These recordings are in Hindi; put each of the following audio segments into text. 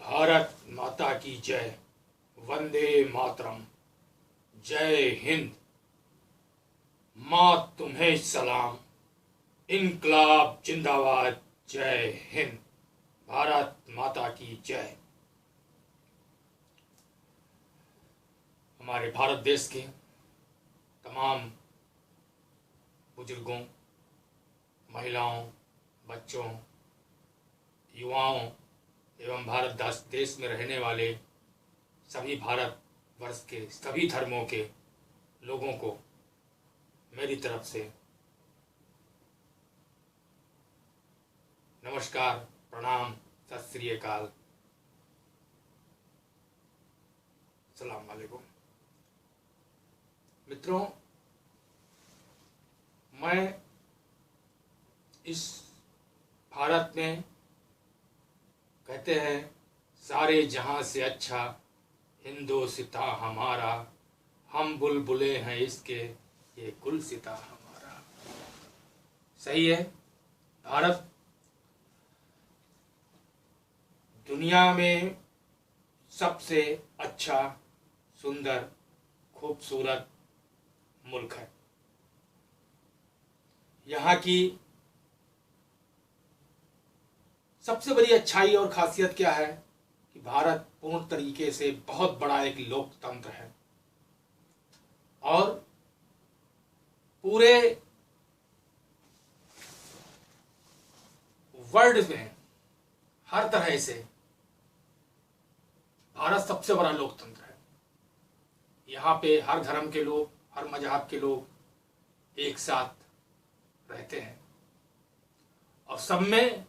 भारत माता की जय। वंदे मातरम। जय हिंद। माँ तुम्हें सलाम। इनकलाब जिंदाबाद। जय हिंद। भारत माता की जय। हमारे भारत देश के तमाम बुजुर्गों, महिलाओं, बच्चों, युवाओं एवं भारत देश में रहने वाले सभी भारत वर्ष के सभी धर्मों के लोगों को मेरी तरफ से नमस्कार, प्रणाम, सत श्री अकाल, अस्सलाम वालेकुम। मित्रों, मैं इस भारत में कहते हैं सारे जहां से अच्छा हिंदुस्तां हमारा, हम बुलबुले हैं इसके ये गुलसिता हमारा। सही है। भारत दुनिया में सबसे अच्छा, सुंदर, खूबसूरत मुल्क है। यहाँ की सबसे बड़ी अच्छाई और खासियत क्या है कि भारत पूर्ण तरीके से बहुत बड़ा एक लोकतंत्र है और पूरे वर्ल्ड में हर तरह से भारत सबसे बड़ा लोकतंत्र है। यहाँ पे हर धर्म के लोग, हर मजहब के लोग एक साथ रहते हैं और सब में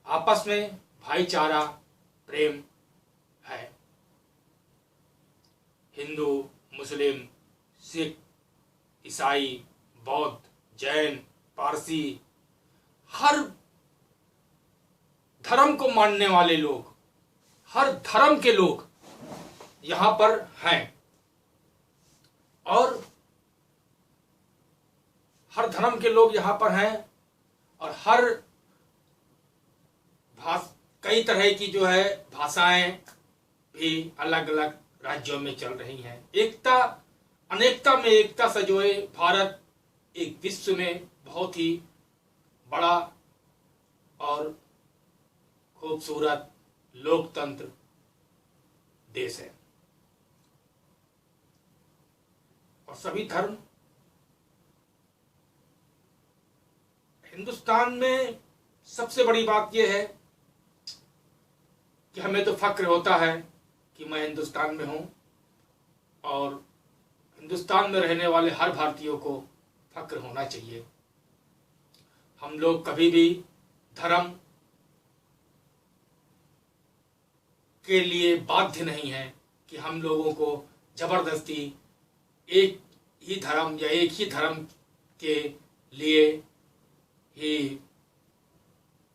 आपस में भाईचारा, प्रेम है। हिंदू, मुस्लिम, सिख, ईसाई, बौद्ध, जैन, पारसी, हर धर्म को मानने वाले लोग, हर धर्म के लोग यहां पर हैं और हर धर्म के लोग यहां पर हैं और हर कई तरह की जो है भाषाएं भी अलग अलग राज्यों में चल रही हैं। एकता, अनेकता में एकता सजोए भारत एक विश्व में बहुत ही बड़ा और खूबसूरत लोकतंत्र देश है और सभी धर्म हिंदुस्तान में सबसे बड़ी बात यह है कि हमें तो फक्र होता है कि मैं हिंदुस्तान में हूं और हिंदुस्तान में रहने वाले हर भारतीयों को फक्र होना चाहिए। हम लोग कभी भी धर्म के लिए बाध्य नहीं है कि हम लोगों को जबरदस्ती एक ही धर्म या एक ही धर्म के लिए ही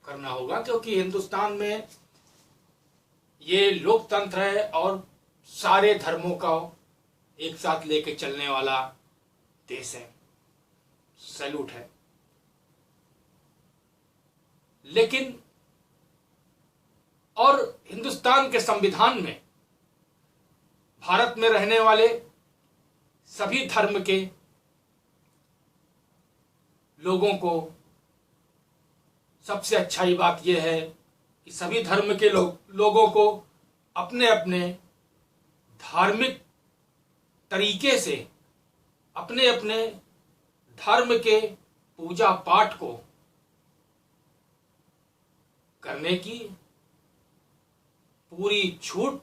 करना होगा, क्योंकि हिंदुस्तान में ये लोकतंत्र है और सारे धर्मों का एक साथ लेके चलने वाला देश है। सैल्यूट है। लेकिन और हिंदुस्तान के संविधान में भारत में रहने वाले सभी धर्म के लोगों को सबसे अच्छी बात यह है कि सभी धर्म के लोगों को अपने अपने धार्मिक तरीके से अपने अपने धर्म के पूजा पाठ को करने की पूरी छूट,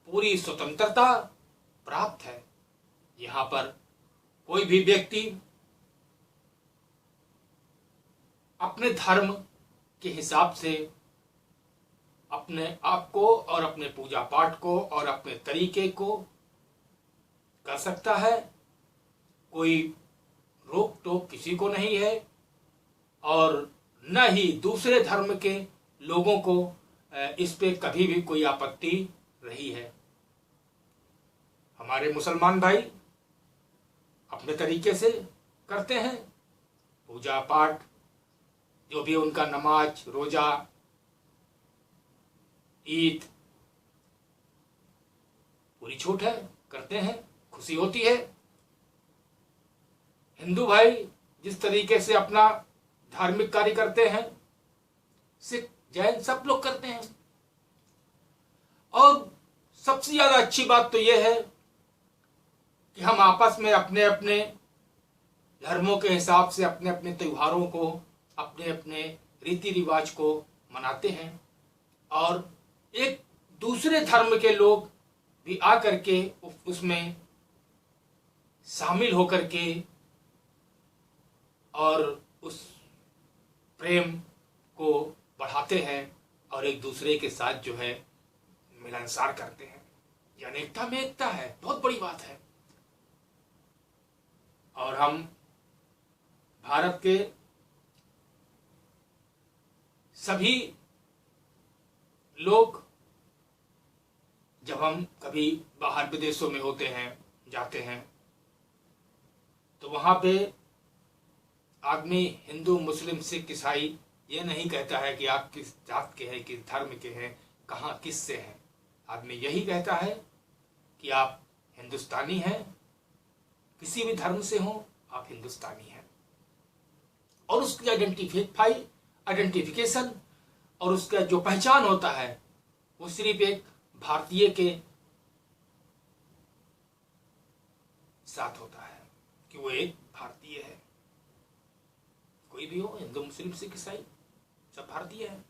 पूरी स्वतंत्रता प्राप्त है। यहाँ पर कोई भी व्यक्ति अपने धर्म के हिसाब से अपने आप को और अपने पूजा पाठ को और अपने तरीके को कर सकता है। कोई रोक टोक किसी को नहीं है और न ही दूसरे धर्म के लोगों को इस पे कभी भी कोई आपत्ति रही है। हमारे मुसलमान भाई अपने तरीके से करते हैं पूजा पाठ, जो भी उनका नमाज, रोजा, ईद पूरी छूट है, करते हैं, खुशी होती है। हिंदू भाई जिस तरीके से अपना धार्मिक कार्य करते हैं, सिख जैन सब लोग करते हैं। और सबसे ज्यादा अच्छी बात तो यह है कि हम आपस में अपने अपने धर्मों के हिसाब से अपने अपने त्योहारों को, अपने अपने रीति रिवाज को मनाते हैं। और एक दूसरे धर्म के लोग भी आकर के उसमें शामिल होकर के और उस प्रेम को बढ़ाते हैं और एक दूसरे के साथ जो है मिलनसार करते हैं। ये अनेकता में एकता है, बहुत बड़ी बात है। और हम भारत के सभी लोग जब हम कभी बाहर विदेशों में होते हैं, जाते हैं, तो वहां पे आदमी हिंदू मुस्लिम सिख ईसाई ये नहीं कहता है कि आप किस जात के हैं, किस धर्म के हैं, कहाँ किस से हैं। आदमी यही कहता है कि आप हिंदुस्तानी हैं, किसी भी धर्म से हो आप हिंदुस्तानी हैं। और उसकी आइडेंटिफिकेशन और उसका जो पहचान होता है वो सिर्फ एक भारतीय के साथ होता है कि वो एक भारतीय है। कोई भी हो, हिंदू मुस्लिम सिख ईसाई, सब भारतीय है।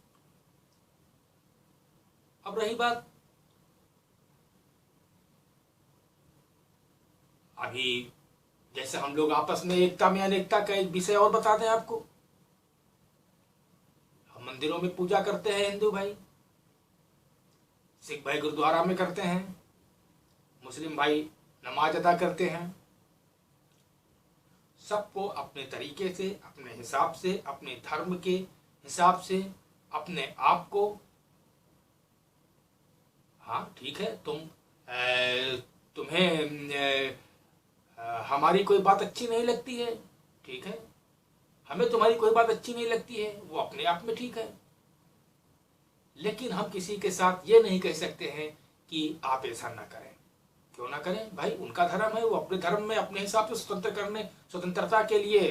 अब रही बात अभी जैसे हम लोग आपस में एकता में अनेकता का एक विषय और बताते हैं आपको। हम मंदिरों में पूजा करते हैं हिंदू भाई, सिख भाई गुरुद्वारा में करते हैं, मुस्लिम भाई नमाज अदा करते हैं। सबको अपने तरीके से, अपने हिसाब से, अपने धर्म के हिसाब से, अपने आप को, हाँ ठीक है, तुम्हें हमारी कोई बात अच्छी नहीं लगती है, ठीक है, हमें तुम्हारी कोई बात अच्छी नहीं लगती है, वो अपने आप में ठीक है। लेकिन हम किसी के साथ ये नहीं कह सकते हैं कि आप ऐसा ना करें। क्यों ना करें भाई, उनका धर्म है, वो अपने धर्म में अपने हिसाब से स्वतंत्रता के लिए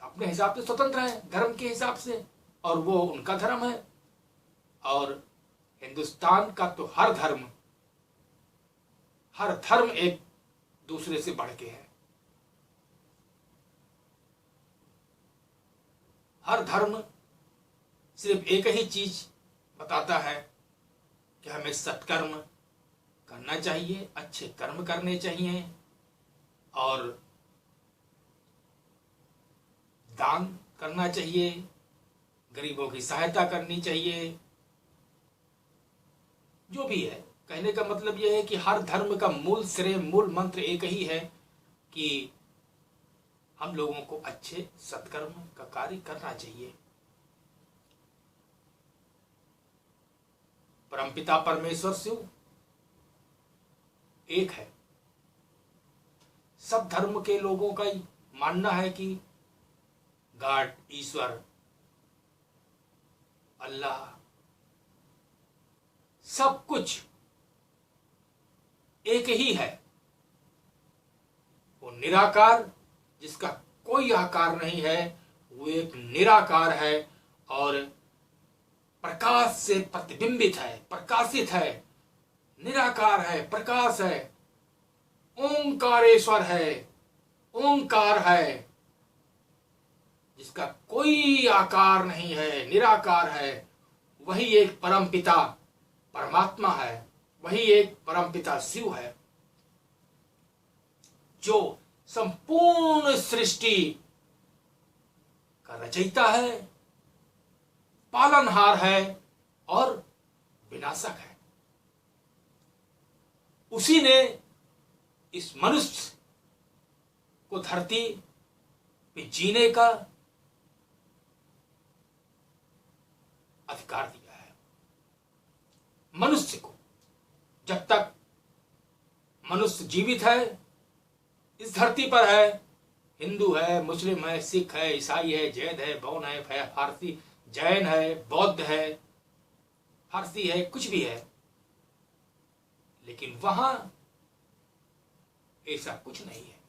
अपने हिसाब से स्वतंत्र है, धर्म के हिसाब से, और वो उनका धर्म है। और हिंदुस्तान का तो हर धर्म एक दूसरे से बढ़ के है। हर धर्म सिर्फ एक ही चीज बताता है कि हमें सत्कर्म करना चाहिए, अच्छे कर्म करने चाहिए और दान करना चाहिए, गरीबों की सहायता करनी चाहिए। जो भी है, कहने का मतलब यह है कि हर धर्म का मूल मंत्र एक ही है कि हम लोगों को अच्छे सत्कर्म का कार्य करना चाहिए। परमपिता परमेश्वर शिव एक है। सब धर्म के लोगों का मानना है कि गॉड, ईश्वर, अल्लाह, सब कुछ एक ही है। वो निराकार, जिसका कोई आकार नहीं है, वो एक निराकार है और प्रकाश से प्रतिबिंबित है, प्रकाशित है, निराकार है, प्रकाश है, ओंकारेश्वर है, ओंकार है, जिसका कोई आकार नहीं है, निराकार है। वही एक परमपिता परमात्मा है, वही एक परमपिता शिव है, जो संपूर्ण सृष्टि का रचयिता है, पालनहार है और विनाशक है। उसी ने इस मनुष्य को धरती पे जीने का अधिकार दिया है। मनुष्य को, जब तक मनुष्य जीवित है, इस धरती पर है, हिंदू है, मुस्लिम है, सिख है, ईसाई है, जैन है, बौद्ध है, फारसी, जैन है, बौद्ध है, फारसी है, कुछ भी है, लेकिन वहां ऐसा कुछ नहीं है।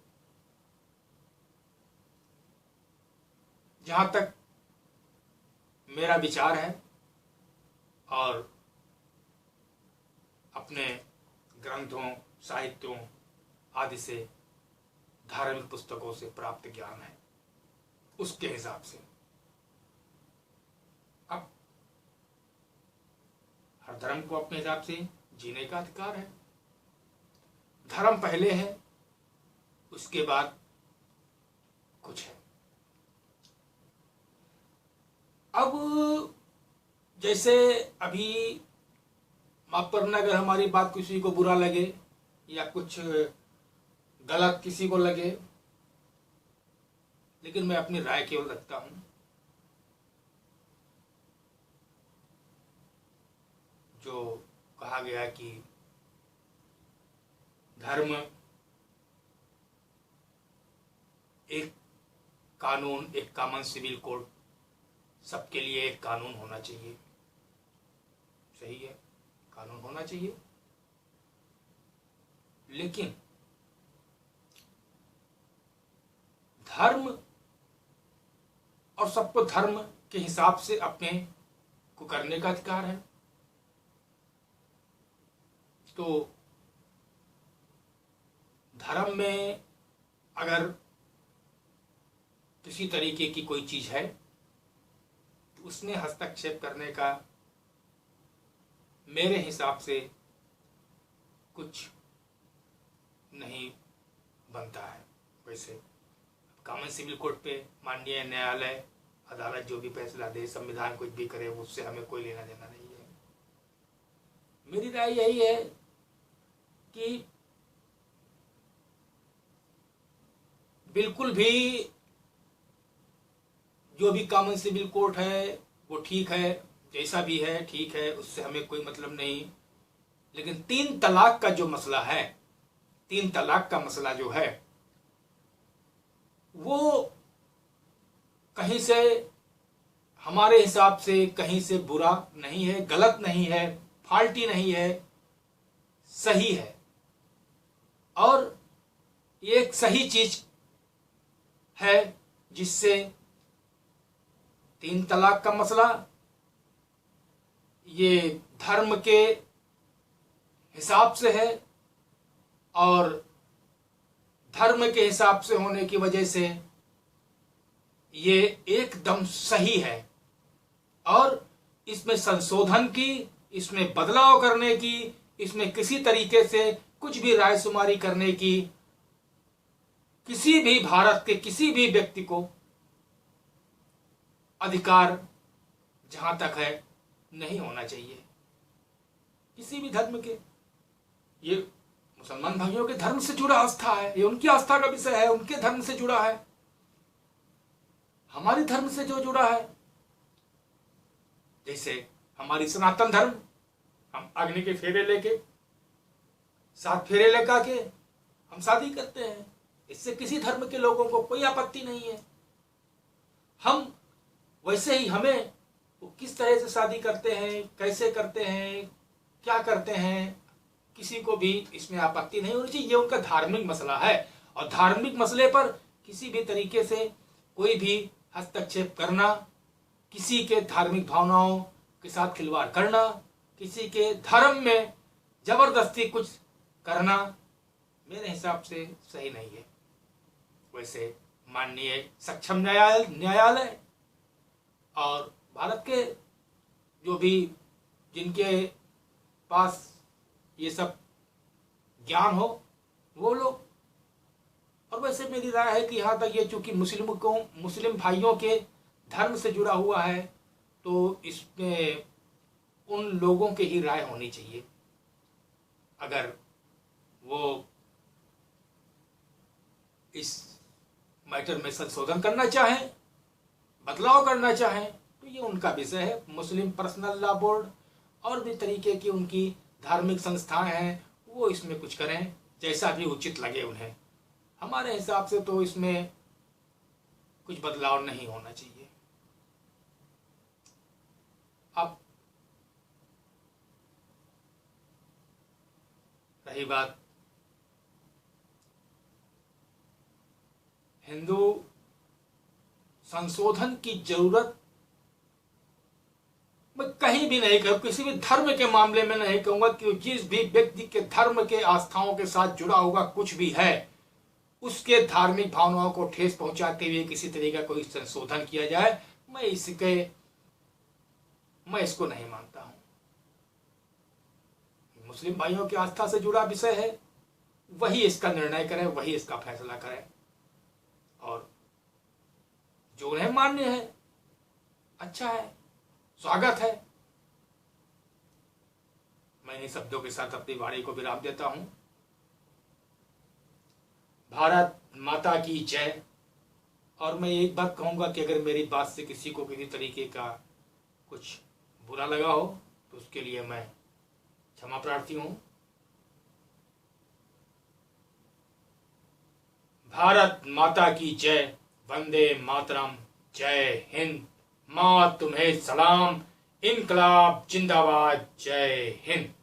जहां तक मेरा विचार है और अपने ग्रंथों, साहित्यों आदि से, धार्मिक पुस्तकों से प्राप्त ज्ञान है, उसके हिसाब से अब हर धर्म को अपने हिसाब से जीने का अधिकार है। धर्म पहले है, उसके बाद कुछ है। अब जैसे अभी माफ करना अगर हमारी बात किसी को बुरा लगे या कुछ गलत किसी को लगे, लेकिन मैं अपनी राय केवल रखता हूं। जो कहा गया कि धर्म एक कानून, एक कॉमन सिविल कोड, सबके लिए एक कानून होना चाहिए, सही है, कानून होना चाहिए। लेकिन धर्म और सबको धर्म के हिसाब से अपने को करने का अधिकार है। तो धर्म में अगर किसी तरीके की कोई चीज है तो उसमें हस्तक्षेप करने का मेरे हिसाब से कुछ नहीं बनता है। वैसे कॉमन सिविल कोड पे माननीय न्यायालय, अदालत जो भी फैसला दे, संविधान कुछ भी करे, उससे हमें कोई लेना देना नहीं है। मेरी राय यही है कि बिल्कुल भी जो भी कॉमन सिविल कोड है वो ठीक है, जैसा भी है ठीक है, उससे हमें कोई मतलब नहीं। लेकिन 3 तलाक का जो मसला है, 3 तलाक का मसला जो है, वो कहीं से हमारे हिसाब से कहीं से बुरा नहीं है, गलत नहीं है, फाल्टी नहीं है, सही है। और ये एक सही चीज है जिससे 3 तलाक का मसला ये धर्म के हिसाब से है और धर्म के हिसाब से होने की वजह से ये एकदम सही है। और इसमें संशोधन की, इसमें बदलाव करने की, इसमें किसी तरीके से कुछ भी रायशुमारी करने की किसी भी भारत के किसी भी व्यक्ति को अधिकार जहां तक है नहीं होना चाहिए, किसी भी धर्म के। ये मुसलमान भाइयों के धर्म से जुड़ा आस्था है, ये उनकी आस्था का विषय है, उनके धर्म से जुड़ा है। हमारे धर्म से जो जुड़ा है, जैसे हमारी सनातन धर्म, हम अग्नि के फेरे लेके, 7 फेरे लगा के हम शादी करते हैं, इससे किसी धर्म के लोगों को कोई आपत्ति नहीं है। हम वैसे ही हमें वो किस तरह से शादी करते हैं, कैसे करते हैं, क्या करते हैं, किसी को भी इसमें आपत्ति नहीं होनी चाहिए। ये उनका धार्मिक मसला है और धार्मिक मसले पर किसी भी तरीके से कोई भी हस्तक्षेप करना, किसी के धार्मिक भावनाओं के साथ खिलवाड़ करना, किसी के धर्म में जबरदस्ती कुछ करना मेरे हिसाब से सही नहीं है। वैसे माननीय सक्षम न्यायालय और भारत के जो भी जिनके पास ये सब ज्ञान हो वो लोग, और वैसे मेरी राय है कि यहाँ तक ये चूंकि मुस्लिम भाइयों के धर्म से जुड़ा हुआ है तो इसमें उन लोगों के ही राय होनी चाहिए। अगर वो इस मैटर में संशोधन करना चाहें, बदलाव करना चाहें, तो ये उनका विषय है। मुस्लिम पर्सनल लॉ बोर्ड और भी तरीके की उनकी धार्मिक संस्थाएं हैं, वो इसमें कुछ करें जैसा भी उचित लगे उन्हें। हमारे हिसाब से तो इसमें कुछ बदलाव नहीं होना चाहिए। अब रही बात हिंदू संशोधन की जरूरत, मैं कहीं भी नहीं कहूँ, किसी भी धर्म के मामले में नहीं कहूंगा कि जिस भी व्यक्ति के धर्म के आस्थाओं के साथ जुड़ा हुआ कुछ भी है उसके धार्मिक भावनाओं को ठेस पहुंचाते हुए किसी तरीके का कोई संशोधन किया जाए, मैं इसको नहीं मानता हूं। मुस्लिम भाइयों की आस्था से जुड़ा विषय है, वही इसका निर्णय करें, वही इसका फैसला करें, और जो उन्हें मान्य है अच्छा है, स्वागत है। मैं इन शब्दों के साथ अपनी वाणी को विराम देता हूं। भारत माता की जय। और मैं एक बात कहूंगा कि अगर मेरी बात से किसी को किसी तरीके का कुछ बुरा लगा हो तो उसके लिए मैं क्षमा प्रार्थी हूं। भारत माता की जय। वंदे मातरम। जय हिंद। मां तुम्हें सलाम। इनकलाब जिंदाबाद। जय हिंद।